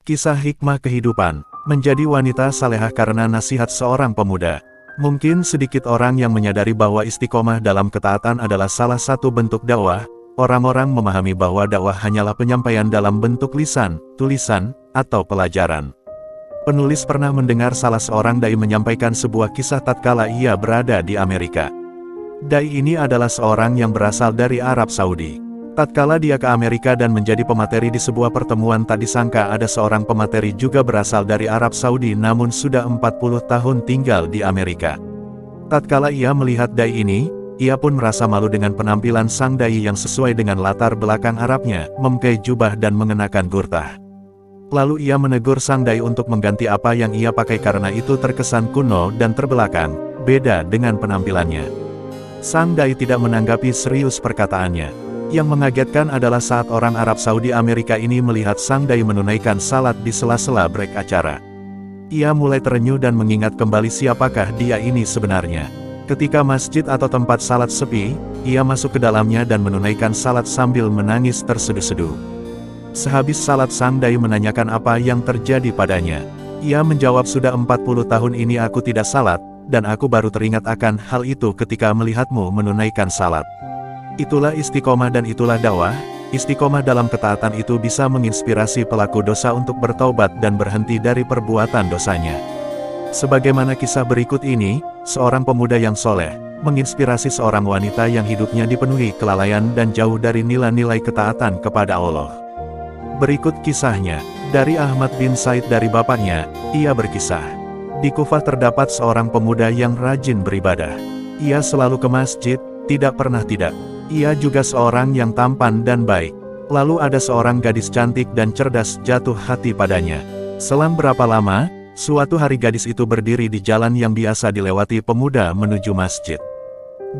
Kisah hikmah kehidupan, menjadi wanita salehah karena nasihat seorang pemuda. Mungkin sedikit orang yang menyadari bahwa istiqomah dalam ketaatan adalah salah satu bentuk dakwah. Orang-orang memahami bahwa dakwah hanyalah penyampaian dalam bentuk lisan, tulisan, atau pelajaran. Penulis pernah mendengar salah seorang dai menyampaikan sebuah kisah tatkala ia berada di Amerika. Dai ini adalah seorang yang berasal dari Arab Saudi. Tatkala dia ke Amerika dan menjadi pemateri di sebuah pertemuan, tak disangka ada seorang pemateri juga berasal dari Arab Saudi namun sudah 40 tahun tinggal di Amerika. Tatkala ia melihat dai ini, ia pun merasa malu dengan penampilan sang dai yang sesuai dengan latar belakang Arabnya, memakai jubah dan mengenakan gurtah. Lalu ia menegur sang dai untuk mengganti apa yang ia pakai karena itu terkesan kuno dan terbelakang, beda dengan penampilannya. Sang dai tidak menanggapi serius perkataannya. Yang mengagetkan adalah saat orang Arab Saudi Amerika ini melihat sang dai menunaikan salat di sela-sela break acara. Ia mulai terenyuh dan mengingat kembali siapakah dia ini sebenarnya. Ketika masjid atau tempat salat sepi, ia masuk ke dalamnya dan menunaikan salat sambil menangis terseduh-seduh. Sehabis salat sang dai menanyakan apa yang terjadi padanya. Ia menjawab, sudah 40 tahun ini aku tidak salat, dan aku baru teringat akan hal itu ketika melihatmu menunaikan salat. Itulah istiqomah dan itulah dakwah. Istiqomah dalam ketaatan itu bisa menginspirasi pelaku dosa untuk bertaubat dan berhenti dari perbuatan dosanya. Sebagaimana kisah berikut ini, seorang pemuda yang soleh, menginspirasi seorang wanita yang hidupnya dipenuhi kelalaian dan jauh dari nilai-nilai ketaatan kepada Allah. Berikut kisahnya, dari Ahmad bin Said dari bapaknya, ia berkisah. Di Kufah terdapat seorang pemuda yang rajin beribadah. Ia selalu ke masjid, tidak pernah tidak. Ia juga seorang yang tampan dan baik. Lalu ada seorang gadis cantik dan cerdas jatuh hati padanya. Selang berapa lama, suatu hari gadis itu berdiri di jalan yang biasa dilewati pemuda menuju masjid.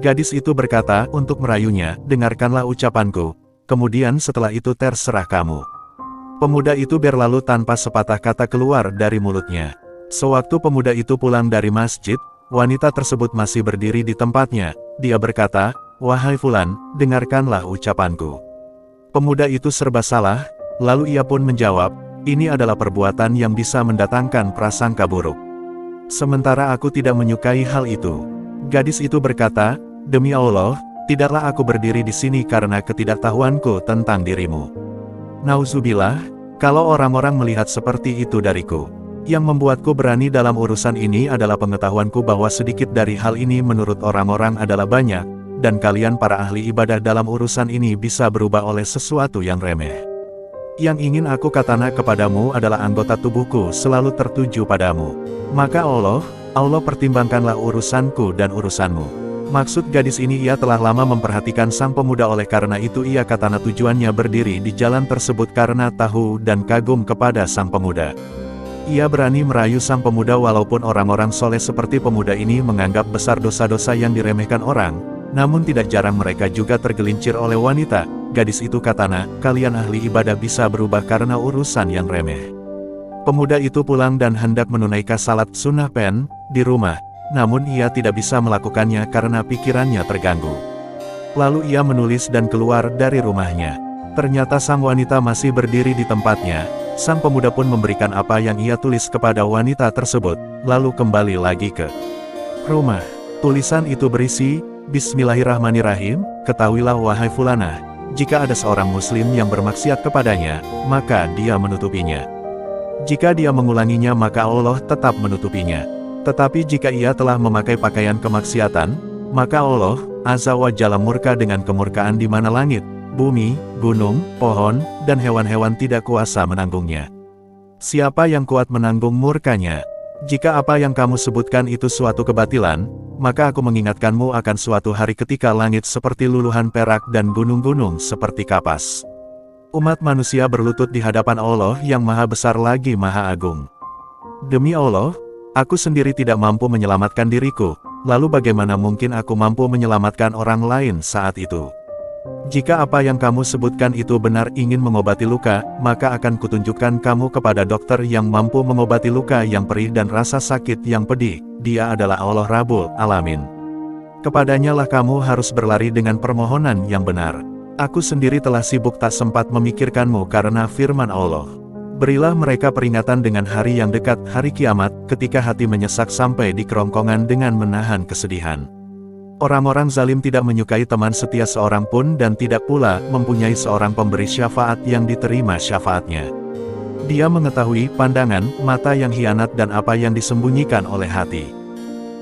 Gadis itu berkata untuk merayunya, dengarkanlah ucapanku, kemudian setelah itu terserah kamu. Pemuda itu berlalu tanpa sepatah kata keluar dari mulutnya. Sewaktu pemuda itu pulang dari masjid, wanita tersebut masih berdiri di tempatnya. Dia berkata, wahai Fulan, dengarkanlah ucapanku. Pemuda itu serba salah, lalu ia pun menjawab, ini adalah perbuatan yang bisa mendatangkan prasangka buruk. Sementara aku tidak menyukai hal itu. Gadis itu berkata, demi Allah, tidaklah aku berdiri di sini karena ketidaktahuanku tentang dirimu. Nauzubillah, kalau orang-orang melihat seperti itu dariku. Yang membuatku berani dalam urusan ini adalah pengetahuanku bahwa sedikit dari hal ini menurut orang-orang adalah banyak. Dan kalian para ahli ibadah dalam urusan ini bisa berubah oleh sesuatu yang remeh. Yang ingin aku katakan kepadamu adalah anggota tubuhku selalu tertuju padamu. Maka Allah pertimbangkanlah urusanku dan urusanmu. Maksud gadis ini, ia telah lama memperhatikan sang pemuda, oleh karena itu ia katana tujuannya berdiri di jalan tersebut karena tahu dan kagum kepada sang pemuda. Ia berani merayu sang pemuda walaupun orang-orang soleh seperti pemuda ini menganggap besar dosa-dosa yang diremehkan orang. Namun tidak jarang mereka juga tergelincir oleh wanita. Gadis itu katana, kalian ahli ibadah bisa berubah karena urusan yang remeh. Pemuda itu pulang dan hendak menunaikan salat sunnah pen di rumah. Namun ia tidak bisa melakukannya karena pikirannya terganggu. Lalu ia menulis dan keluar dari rumahnya. Ternyata sang wanita masih berdiri di tempatnya. Sang pemuda pun memberikan apa yang ia tulis kepada wanita tersebut, lalu kembali lagi ke rumah. Tulisan itu berisi, Bismillahirrahmanirrahim, ketahuilah wahai Fulanah, jika ada seorang muslim yang bermaksiat kepadanya, maka dia menutupinya. Jika dia mengulanginya maka Allah tetap menutupinya. Tetapi jika ia telah memakai pakaian kemaksiatan, maka Allah Azza wa Jalla murka dengan kemurkaan di mana langit, bumi, gunung, pohon, dan hewan-hewan tidak kuasa menanggungnya. Siapa yang kuat menanggung murkanya? Jika apa yang kamu sebutkan itu suatu kebatilan, maka aku mengingatkanmu akan suatu hari ketika langit seperti luluhan perak dan gunung-gunung seperti kapas. Umat manusia berlutut di hadapan Allah yang maha besar lagi maha agung. Demi Allah, aku sendiri tidak mampu menyelamatkan diriku, lalu bagaimana mungkin aku mampu menyelamatkan orang lain saat itu? Jika apa yang kamu sebutkan itu benar ingin mengobati luka, maka akan kutunjukkan kamu kepada dokter yang mampu mengobati luka yang perih dan rasa sakit yang pedih. Dia adalah Allah Rabbul Alamin. Kepadanya lah kamu harus berlari dengan permohonan yang benar. Aku sendiri telah sibuk tak sempat memikirkanmu karena firman Allah. Berilah mereka peringatan dengan hari yang dekat, hari kiamat, ketika hati menyesak sampai di kerongkongan dengan menahan kesedihan. Orang-orang zalim tidak menyukai teman setia seorang pun dan tidak pula mempunyai seorang pemberi syafaat yang diterima syafaatnya. Dia mengetahui pandangan, mata yang hianat dan apa yang disembunyikan oleh hati.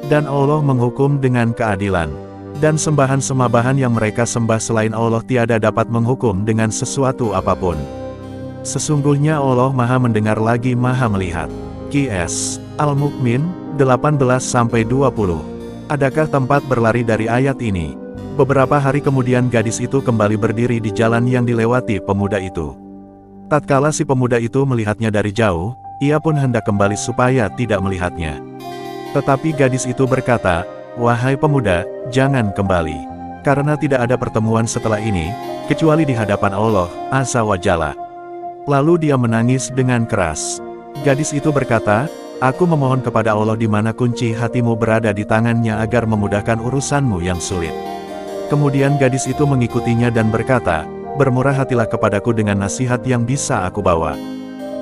Dan Allah menghukum dengan keadilan. Dan sembahan-sembahan yang mereka sembah selain Allah tiada dapat menghukum dengan sesuatu apapun. Sesungguhnya Allah Maha Mendengar lagi Maha Melihat. Qs. Al-Mu'min, 18-20. Adakah tempat berlari dari ayat ini? Beberapa hari kemudian gadis itu kembali berdiri di jalan yang dilewati pemuda itu. Tatkala si pemuda itu melihatnya dari jauh, ia pun hendak kembali supaya tidak melihatnya. Tetapi gadis itu berkata, "Wahai pemuda, jangan kembali. Karena tidak ada pertemuan setelah ini, kecuali di hadapan Allah Azza wa Jalla." Lalu dia menangis dengan keras. Gadis itu berkata, "Aku memohon kepada Allah di mana kunci hatimu berada di tangannya agar memudahkan urusanmu yang sulit." Kemudian gadis itu mengikutinya dan berkata, "Bermurah hatilah kepadaku dengan nasihat yang bisa aku bawa.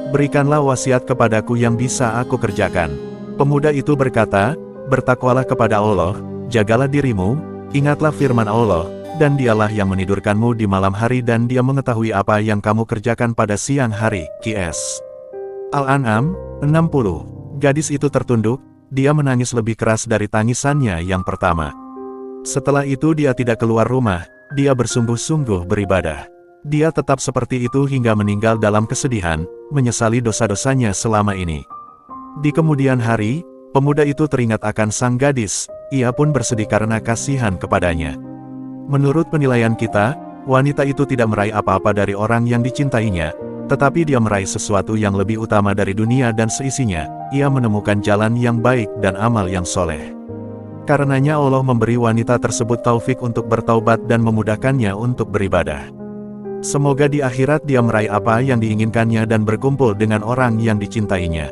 Berikanlah wasiat kepadaku yang bisa aku kerjakan." Pemuda itu berkata, "Bertakwalah kepada Allah, jagalah dirimu, ingatlah firman Allah, dan dialah yang menidurkanmu di malam hari dan dia mengetahui apa yang kamu kerjakan pada siang hari." Qs. Al-An'am, 60. Gadis itu tertunduk, dia menangis lebih keras dari tangisannya yang pertama. Setelah itu dia tidak keluar rumah, dia bersungguh-sungguh beribadah. Dia tetap seperti itu hingga meninggal dalam kesedihan, menyesali dosa-dosanya selama ini. Di kemudian hari, pemuda itu teringat akan sang gadis, ia pun bersedih karena kasihan kepadanya. Menurut penilaian kita, wanita itu tidak meraih apa-apa dari orang yang dicintainya, tetapi dia meraih sesuatu yang lebih utama dari dunia dan seisinya, ia menemukan jalan yang baik dan amal yang soleh. Karenanya Allah memberi wanita tersebut taufik untuk bertaubat dan memudahkannya untuk beribadah. Semoga di akhirat dia meraih apa yang diinginkannya dan berkumpul dengan orang yang dicintainya.